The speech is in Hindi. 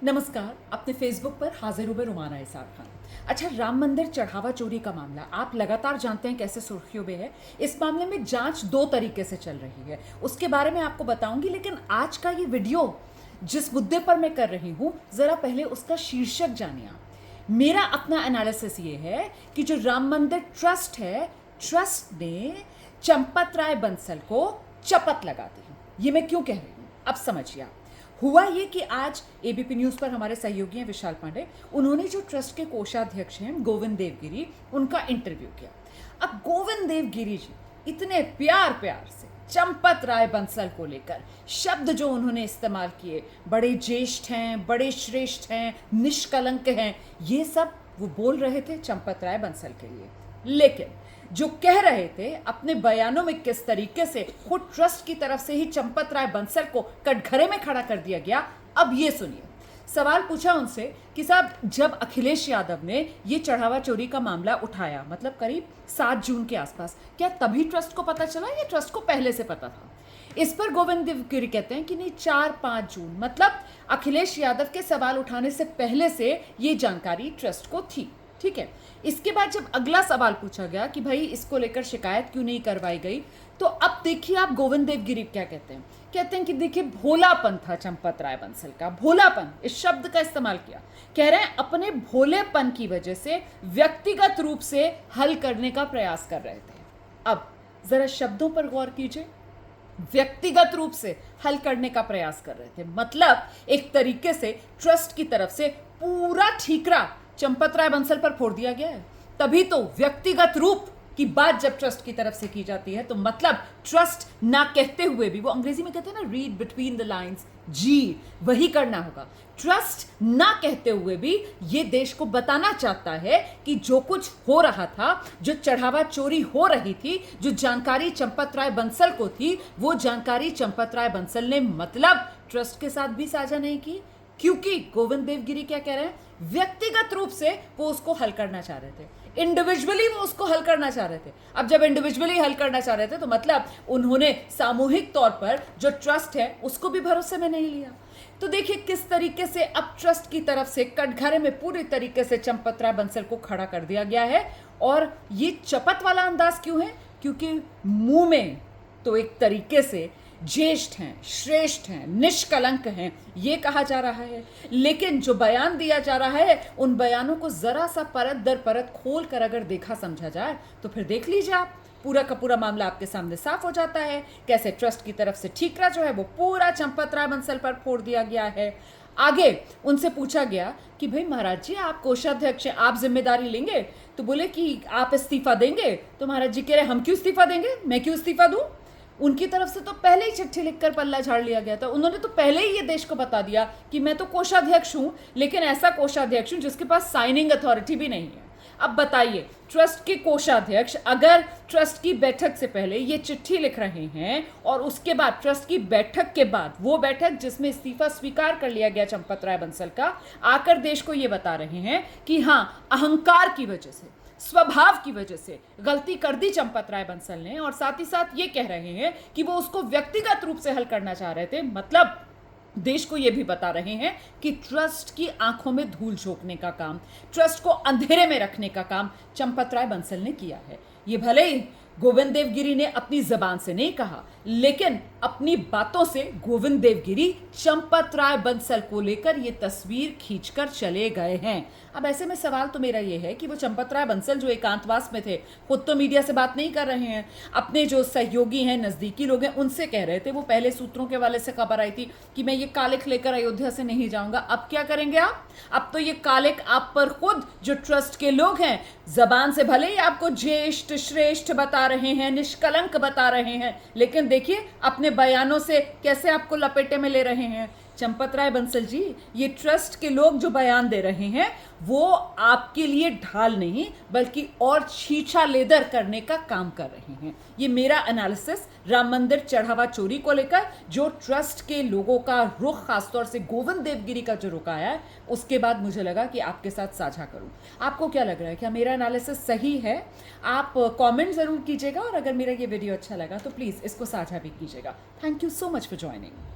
नमस्कार। अपने फेसबुक पर हाजिर हूं मैं रुमाना इसार खान। अच्छा, राम मंदिर चढ़ावा चोरी का मामला आप लगातार जानते हैं कैसे सुर्खियों में है। इस मामले में जांच दो तरीके से चल रही है, उसके बारे में आपको बताऊंगी। लेकिन आज का ये वीडियो जिस मुद्दे पर मैं कर रही हूं, जरा पहले उसका शीर्षक जानिए। मेरा अपना एनालिसिस ये है कि जो राम मंदिर ट्रस्ट है, ट्रस्ट ने चंपत राय बंसल को चपत लगा दी। ये मैं क्यों कह रही हूं, अब समझिए आप। हुआ ये कि आज एबीपी न्यूज पर हमारे सहयोगी हैं विशाल पांडे, उन्होंने जो ट्रस्ट के कोषाध्यक्ष हैं गोविंद देवगिरी, उनका इंटरव्यू किया। अब गोविंद देवगिरी जी इतने प्यार से चंपत राय बंसल को लेकर शब्द जो उन्होंने इस्तेमाल किए, बड़े ज्येष्ठ हैं, बड़े श्रेष्ठ हैं, निष्कलंक हैं, ये सब वो बोल रहे थे चंपत राय बंसल के लिए। लेकिन जो कह रहे थे अपने बयानों में किस तरीके से खुद ट्रस्ट की तरफ से ही चंपत राय बंसल को कटघरे में खड़ा कर दिया गया, अब ये सुनिए। सवाल पूछा उनसे कि साहब, जब अखिलेश यादव ने ये चढ़ावा चोरी का मामला उठाया, मतलब करीब 7 जून के आसपास, क्या तभी ट्रस्ट को पता चला या ट्रस्ट को पहले से पता था? इस पर गोविंद देवगिरी कहते हैं कि नहीं, 4-5 जून, मतलब अखिलेश यादव के सवाल उठाने से पहले से ये जानकारी ट्रस्ट को थी। ठीक है। इसके बाद जब अगला सवाल पूछा गया कि भाई इसको लेकर शिकायत क्यों नहीं करवाई गई, तो अब देखिए आप गोविंद देवगिरी क्या कहते हैं। कहते हैं कि देखिए, भोलापन था चंपत राय बंसल का, भोलापन, इस शब्द का इस्तेमाल किया। कह रहे हैं अपने भोलेपन की वजह से व्यक्तिगत रूप से हल करने का प्रयास कर रहे थे। अब जरा शब्दों पर गौर कीजिए, व्यक्तिगत रूप से हल करने का प्रयास कर रहे थे, मतलब एक तरीके से ट्रस्ट की तरफ से पूरा ठीकरा चंपत राय बंसल पर फोड़ दिया गया है। तभी तो व्यक्तिगत रूप की बात जब ट्रस्ट की तरफ से की जाती है, तो मतलब ट्रस्ट ना कहते हुए भी, वो अंग्रेजी में कहते हैं ना, रीड बिटवीन द लाइंस, जी वही करना होगा। ट्रस्ट ना कहते हुए भी ये देश को बताना चाहता है कि जो कुछ हो रहा था, जो चढ़ावा चोरी हो रही थी, जो जानकारी चंपत राय बंसल को थी, वो जानकारी चंपत राय बंसल ने मतलब ट्रस्ट के साथ भी साझा नहीं की। क्योंकि गोविंद देवगिरी क्या कह रहे हैं, व्यक्तिगत रूप से वो उसको हल करना चाह रहे थे, इंडिविजुअली वो उसको हल करना चाह रहे थे। अब जब इंडिविजुअली हल करना चाह रहे थे, तो मतलब उन्होंने सामूहिक तौर पर जो ट्रस्ट है उसको भी भरोसे में नहीं लिया। तो देखिए किस तरीके से अब ट्रस्ट की तरफ से कटघरे में पूरी तरीके से चंपत राय बंसल को खड़ा कर दिया गया है। और ये चपत वाला अंदाज क्यों है? क्योंकि मुंह में तो एक तरीके से ज्येष्ठ हैं, श्रेष्ठ हैं, निष्कलंक हैं, ये कहा जा रहा है, लेकिन जो बयान दिया जा रहा है, उन बयानों को जरा सा परत दर परत खोल कर अगर देखा समझा जाए, तो फिर देख लीजिए आप, पूरा का पूरा मामला आपके सामने साफ हो जाता है। कैसे ट्रस्ट की तरफ से ठीकरा जो है वो पूरा चंपत राय बंसल पर फोड़ दिया गया है। आगे उनसे पूछा गया कि भाई महाराज जी, आप कोषाध्यक्ष हैं, आप जिम्मेदारी लेंगे? तो बोले कि आप इस्तीफा देंगे। तो महाराज जी कह रहे, हम क्यों इस्तीफा देंगे, मैं क्यों इस्तीफा दूं? उनकी तरफ से तो पहले ही चिट्ठी लिखकर पल्ला झाड़ लिया गया था। उन्होंने तो पहले ही ये देश को बता दिया कि मैं तो कोषाध्यक्ष हूं, लेकिन ऐसा कोषाध्यक्ष हूं जिसके पास साइनिंग अथॉरिटी भी नहीं है। अब बताइए, ट्रस्ट के कोषाध्यक्ष अगर ट्रस्ट की बैठक से पहले ये चिट्ठी लिख रहे हैं और उसके बाद ट्रस्ट की बैठक के बाद, वो बैठक जिसमें इस्तीफा स्वीकार कर लिया गया चंपत राय बंसल का, आकर देश को ये बता रहे हैं कि हाँ, अहंकार की वजह से, स्वभाव की वजह से गलती कर दी चंपत राय बंसल ने, और साथ ही साथ ये कह रहे हैं कि वो उसको व्यक्तिगत रूप से हल करना चाह रहे थे, मतलब देश को यह भी बता रहे हैं कि ट्रस्ट की आंखों में धूल झोंकने का काम, ट्रस्ट को अंधेरे में रखने का काम चंपत राय बंसल ने किया है। ये भले ही गोविंद देवगिरी ने अपनी जबान से नहीं कहा, लेकिन अपनी बातों से गोविंद देवगिरी चंपत राय बंसल को लेकर ये तस्वीर खींचकर चले गए हैं। अब ऐसे में सवाल तो मेरा ये है कि वो चंपत राय बंसल जो एकांतवास में थे, खुद तो मीडिया से बात नहीं कर रहे हैं, अपने जो सहयोगी हैं, नजदीकी लोग हैं, उनसे कह रहे थे। वो पहले सूत्रों के वाले से खबर आई थी कि मैं ये कालिक लेकर अयोध्या से नहीं जाऊंगा। अब क्या करेंगे आप? अब तो ये कालिक आप पर खुद जो ट्रस्ट के लोग हैं, जबान से भले ही आपको ज्येष्ठ श्रेष्ठ बता रहे हैं, निष्कलंक बता रहे हैं, लेकिन देखिए अपने बयानों से कैसे आपको लपेटे में ले रहे हैं। चंपत राय बंसल जी, ये ट्रस्ट के लोग जो बयान दे रहे हैं, वो आपके लिए ढाल नहीं बल्कि और छीछा लेदर करने का काम कर रहे हैं। ये मेरा एनालिसिस राम मंदिर चढ़ावा चोरी को लेकर जो ट्रस्ट के लोगों का रुख, खासतौर से गोविंद देवगिरी का जो रुख आया है, उसके बाद मुझे लगा कि आपके साथ साझा करूं। आपको क्या लग रहा है, क्या मेरा एनालिसिस सही है? आप कमेंट जरूर कीजिएगा, और अगर मेरा ये वीडियो अच्छा लगा तो प्लीज़ इसको साझा भी कीजिएगा। Thank you so much for joining.